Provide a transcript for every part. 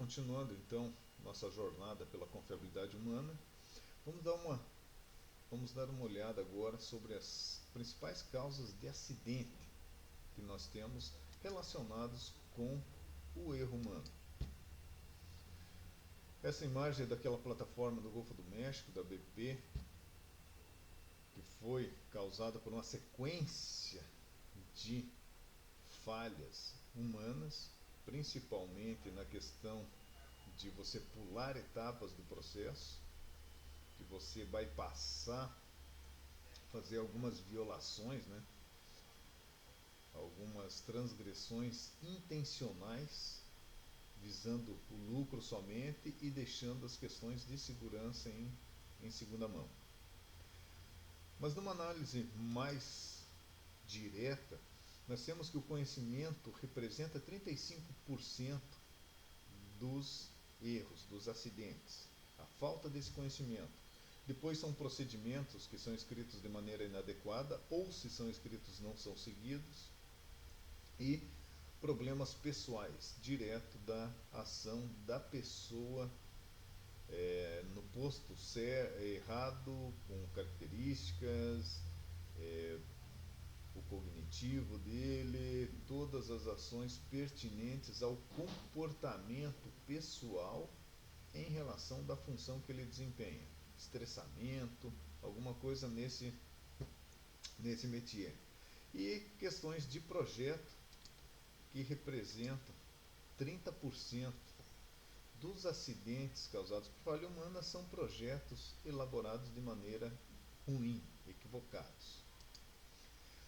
Continuando então nossa jornada pela confiabilidade humana, vamos dar uma olhada agora sobre as principais causas de acidente que nós temos relacionados com o erro humano. Essa imagem é daquela plataforma do Golfo do México, da BP, que foi causada por uma sequência de falhas humanas, principalmente na questão de você pular etapas do processo, que você vai passar, fazer algumas violações, algumas transgressões intencionais, visando o lucro somente e deixando as questões de segurança em segunda mão. Mas numa análise mais direta, nós temos que o conhecimento representa 35% dos erros, dos acidentes. A falta desse conhecimento. Depois são procedimentos que são escritos de maneira inadequada, ou se são escritos não são seguidos. E problemas pessoais, direto da ação da pessoa no posto errado, com características, o cognitivo dele, todas as ações pertinentes ao comportamento pessoal em relação da função que ele desempenha. Estressamento, alguma coisa nesse métier. E questões de projeto, que representam 30% dos acidentes causados por falha humana, são projetos elaborados de maneira ruim, equivocados.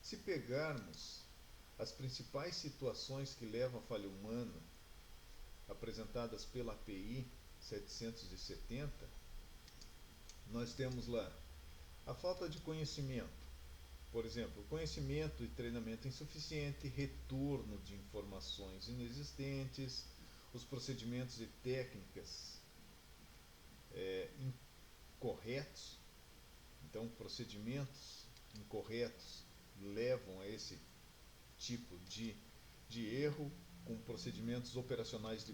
Se pegarmos as principais situações que levam à falha humana, apresentadas pela API 770, nós temos lá a falta de conhecimento. Por exemplo, conhecimento e treinamento insuficiente, retorno de informações inexistentes, os procedimentos e técnicas incorretos. Então, procedimentos incorretos levam a esse tipo de erro, com procedimentos operacionais de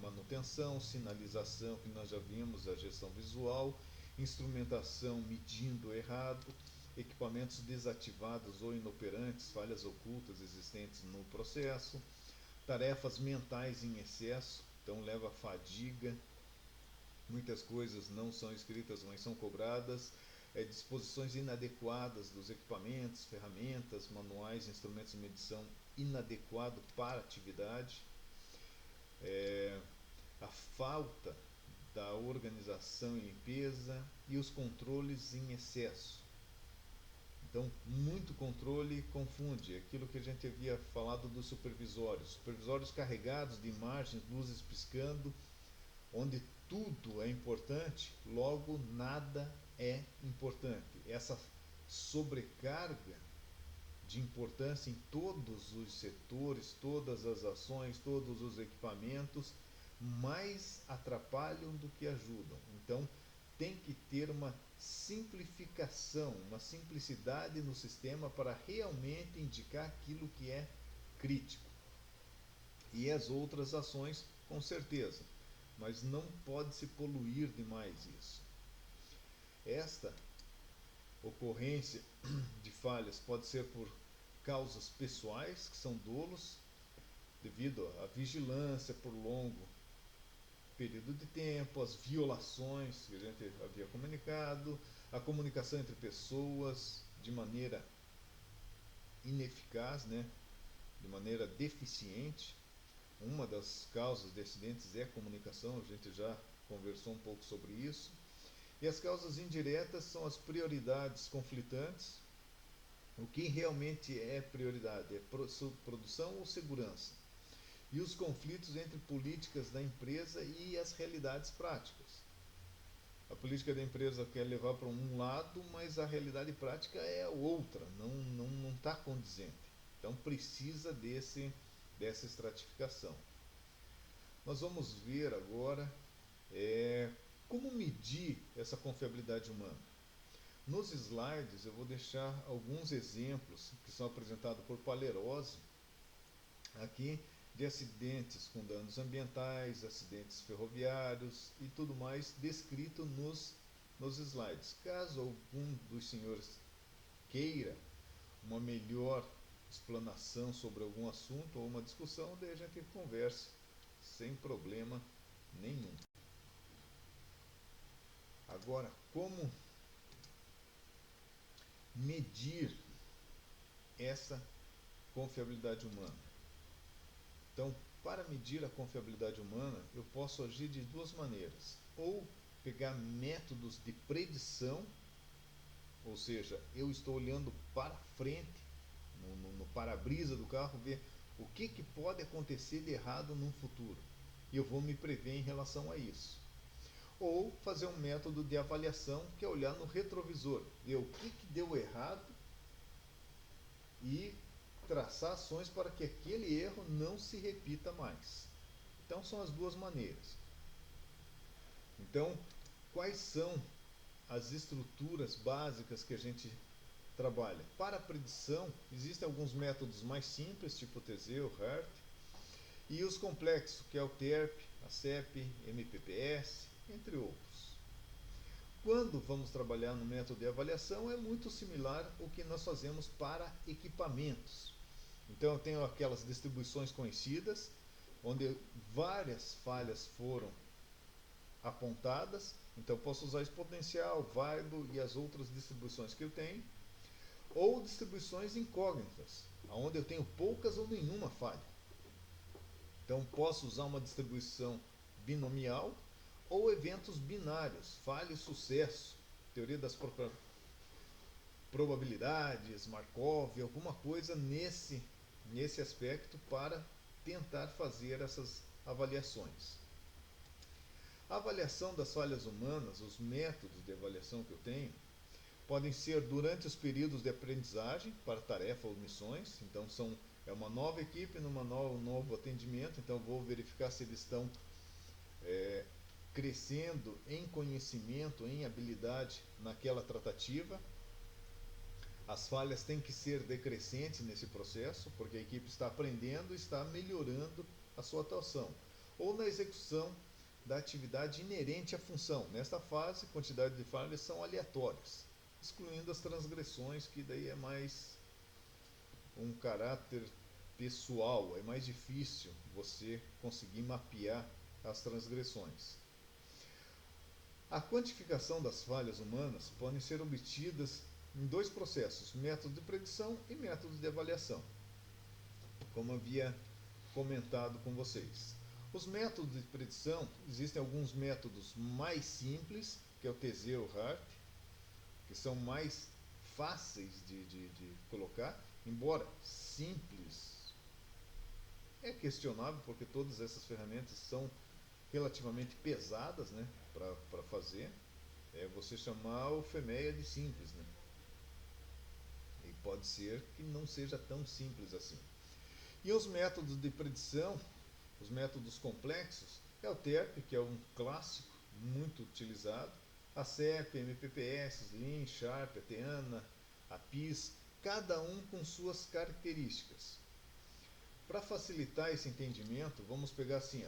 manutenção, sinalização, que nós já vimos, a gestão visual, instrumentação medindo errado, equipamentos desativados ou inoperantes, falhas ocultas existentes no processo, tarefas mentais em excesso, então leva a fadiga, muitas coisas não são escritas, mas são cobradas, disposições inadequadas dos equipamentos, ferramentas, manuais, instrumentos de medição inadequado para a atividade, a falta da organização e limpeza e os controles em excesso. Então, muito controle confunde aquilo que a gente havia falado dos supervisórios carregados de imagens, luzes piscando, onde tudo é importante, logo nada é importante. Essa sobrecarga de importância em todos os setores, todas as ações, todos os equipamentos, mais atrapalham do que ajudam. Então, tem que ter uma simplificação, uma simplicidade no sistema para realmente indicar aquilo que é crítico. E as outras ações, com certeza, mas não pode se poluir demais isso. Esta ocorrência de falhas pode ser por causas pessoais, que são dolos, devido à vigilância por longo período de tempo, as violações que a gente havia comunicado, a comunicação entre pessoas de maneira ineficaz, de maneira deficiente. Uma das causas de acidentes é a comunicação, a gente já conversou um pouco sobre isso. E as causas indiretas são as prioridades conflitantes. O que realmente é prioridade? É produção ou segurança? E os conflitos entre políticas da empresa e as realidades práticas. A política da empresa quer levar para um lado, mas a realidade prática é outra, não está condizente. Então precisa dessa estratificação. Nós vamos ver agora como medir essa confiabilidade humana. Nos slides eu vou deixar alguns exemplos que são apresentados por Palerose aqui, de acidentes com danos ambientais, acidentes ferroviários e tudo mais descrito nos slides. Caso algum dos senhores queira uma melhor explanação sobre algum assunto ou uma discussão, daí a gente conversa sem problema nenhum. Agora, como medir essa confiabilidade humana? Então, para medir a confiabilidade humana, eu posso agir de duas maneiras. Ou pegar métodos de predição, ou seja, eu estou olhando para frente, no para-brisa do carro, ver o que pode acontecer de errado no futuro. E eu vou me prever em relação a isso. Ou fazer um método de avaliação, que é olhar no retrovisor, ver o que deu errado e traçar ações para que aquele erro não se repita mais. Então são as duas maneiras. Então, quais são as estruturas básicas que a gente trabalha? Para a predição, existem alguns métodos mais simples, tipo o Teseu, HART, e os complexos, que é o TERP, a CEP, MPPS, entre outros. Quando vamos trabalhar no método de avaliação, é muito similar ao que nós fazemos para equipamentos. Então eu tenho aquelas distribuições conhecidas, onde várias falhas foram apontadas. Então posso usar exponencial, variable e as outras distribuições que eu tenho. Ou distribuições incógnitas, onde eu tenho poucas ou nenhuma falha. Então posso usar uma distribuição binomial ou eventos binários, falha e sucesso, teoria das probabilidades, Markov, alguma coisa nesse aspecto para tentar fazer essas avaliações. A avaliação das falhas humanas, os métodos de avaliação que eu tenho, podem ser durante os períodos de aprendizagem para tarefa ou missões. Então é uma nova equipe, um novo atendimento, então vou verificar se eles estão crescendo em conhecimento, em habilidade naquela tratativa. As falhas têm que ser decrescentes nesse processo, porque a equipe está aprendendo e está melhorando a sua atuação. Ou na execução da atividade inerente à função. Nesta fase, a quantidade de falhas são aleatórias, excluindo as transgressões, que daí é mais um caráter pessoal, é mais difícil você conseguir mapear as transgressões. A quantificação das falhas humanas pode ser obtidas em dois processos, método de predição e método de avaliação, como havia comentado com vocês. Os métodos de predição, existem alguns métodos mais simples, que é o Teseu e o HART, que são mais fáceis de colocar, embora simples, é questionável, porque todas essas ferramentas são relativamente pesadas, né, para fazer. É você chamar o FEMEA de simples, né? E pode ser que não seja tão simples assim. E os métodos de predição, os métodos complexos, é o TERP, que é um clássico muito utilizado, a CEP, MPPS, Lean, Sharp, a Teana, a PIS, cada um com suas características. Para facilitar esse entendimento, vamos pegar assim,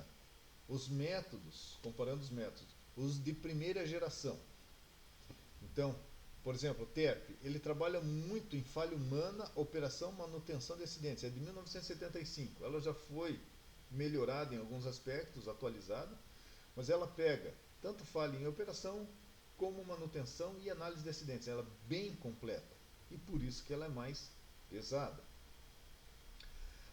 os métodos, comparando os métodos, os de primeira geração. Então, por exemplo, o TERP, ele trabalha muito em falha humana, operação, manutenção de acidentes. É de 1975. Ela já foi melhorada em alguns aspectos, atualizada, mas ela pega tanto falha em operação, como manutenção e análise de acidentes. Ela é bem completa e por isso que ela é mais pesada.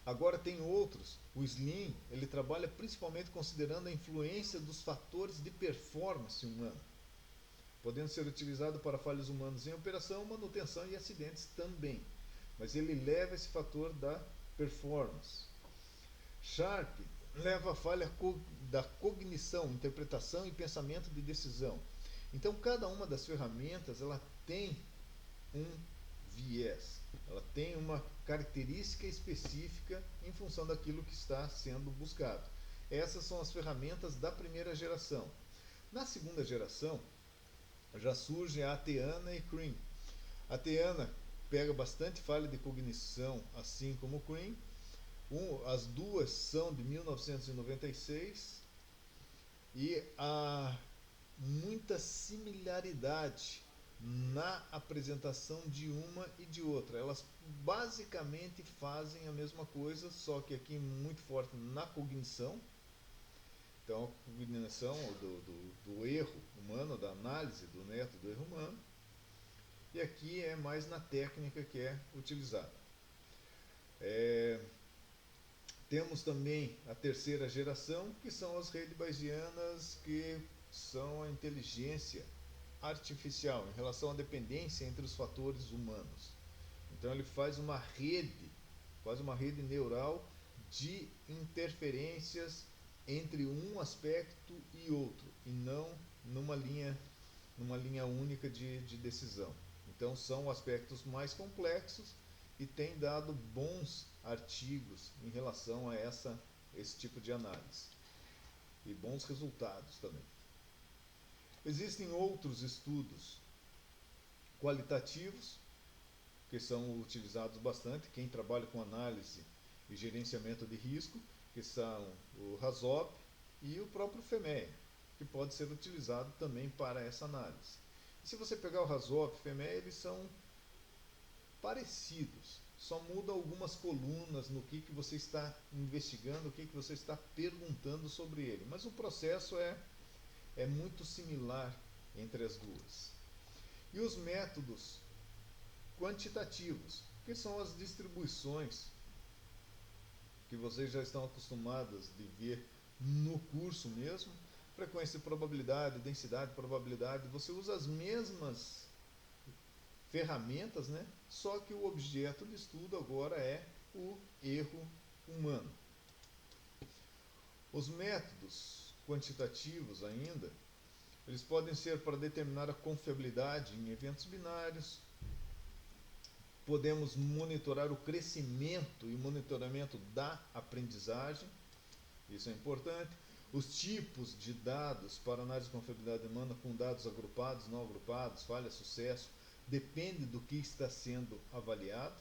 Agora tem outros. O Slim, ele trabalha principalmente considerando a influência dos fatores de performance humana, podendo ser utilizado para falhas humanas em operação, manutenção e acidentes também. Mas ele leva esse fator da performance. Sharp leva a falha da cognição, interpretação e pensamento de decisão. Então, cada uma das ferramentas ela tem um viés, ela tem uma característica específica em função daquilo que está sendo buscado. Essas são as ferramentas da primeira geração. Na segunda geração, já surge a Teana e Cream. A Teana pega bastante falha de cognição, assim como o Cream, As duas são de 1996 e há muita similaridade na apresentação de uma e de outra. Elas basicamente fazem a mesma coisa, só que aqui muito forte na cognição. Então, a cognição do erro humano, da análise do método do erro humano. E aqui é mais na técnica que é utilizada. Temos também a terceira geração, que são as redes bayesianas, que são a inteligência artificial em relação à dependência entre os fatores humanos. Então ele faz uma rede neural de interferências entre um aspecto e outro, e não numa linha única de decisão. Então são aspectos mais complexos e tem dado bons artigos em relação a esse tipo de análise. E bons resultados também. Existem outros estudos qualitativos que são utilizados bastante. Quem trabalha com análise e gerenciamento de risco, que são o RASOP e o próprio FEMEA, que pode ser utilizado também para essa análise. E se você pegar o RASOP e o FEMEA, eles são parecidos, só muda algumas colunas no que você está investigando, o que você está perguntando sobre ele, mas o processo é muito similar entre as duas. E os métodos quantitativos, que são as distribuições que vocês já estão acostumados de ver no curso mesmo, frequência de probabilidade, densidade de probabilidade, você usa as mesmas ferramentas, né? Só que o objeto de estudo agora é o erro humano. Os métodos quantitativos ainda, eles podem ser para determinar a confiabilidade em eventos binários. Podemos monitorar o crescimento e monitoramento da aprendizagem, isso é importante. Os tipos de dados para análise de confiabilidade humana com dados agrupados, não agrupados, falha, sucesso, depende do que está sendo avaliado.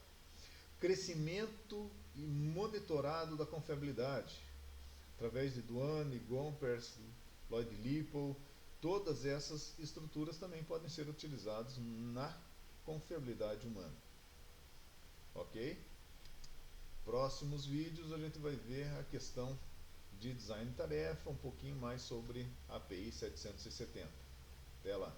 Crescimento e monitorado da confiabilidade, através de Duane, Gompers, Lloyd-Lipple, todas essas estruturas também podem ser utilizadas na confiabilidade humana. Ok? Próximos vídeos a gente vai ver a questão de design de tarefa, um pouquinho mais sobre a API 770. Até lá!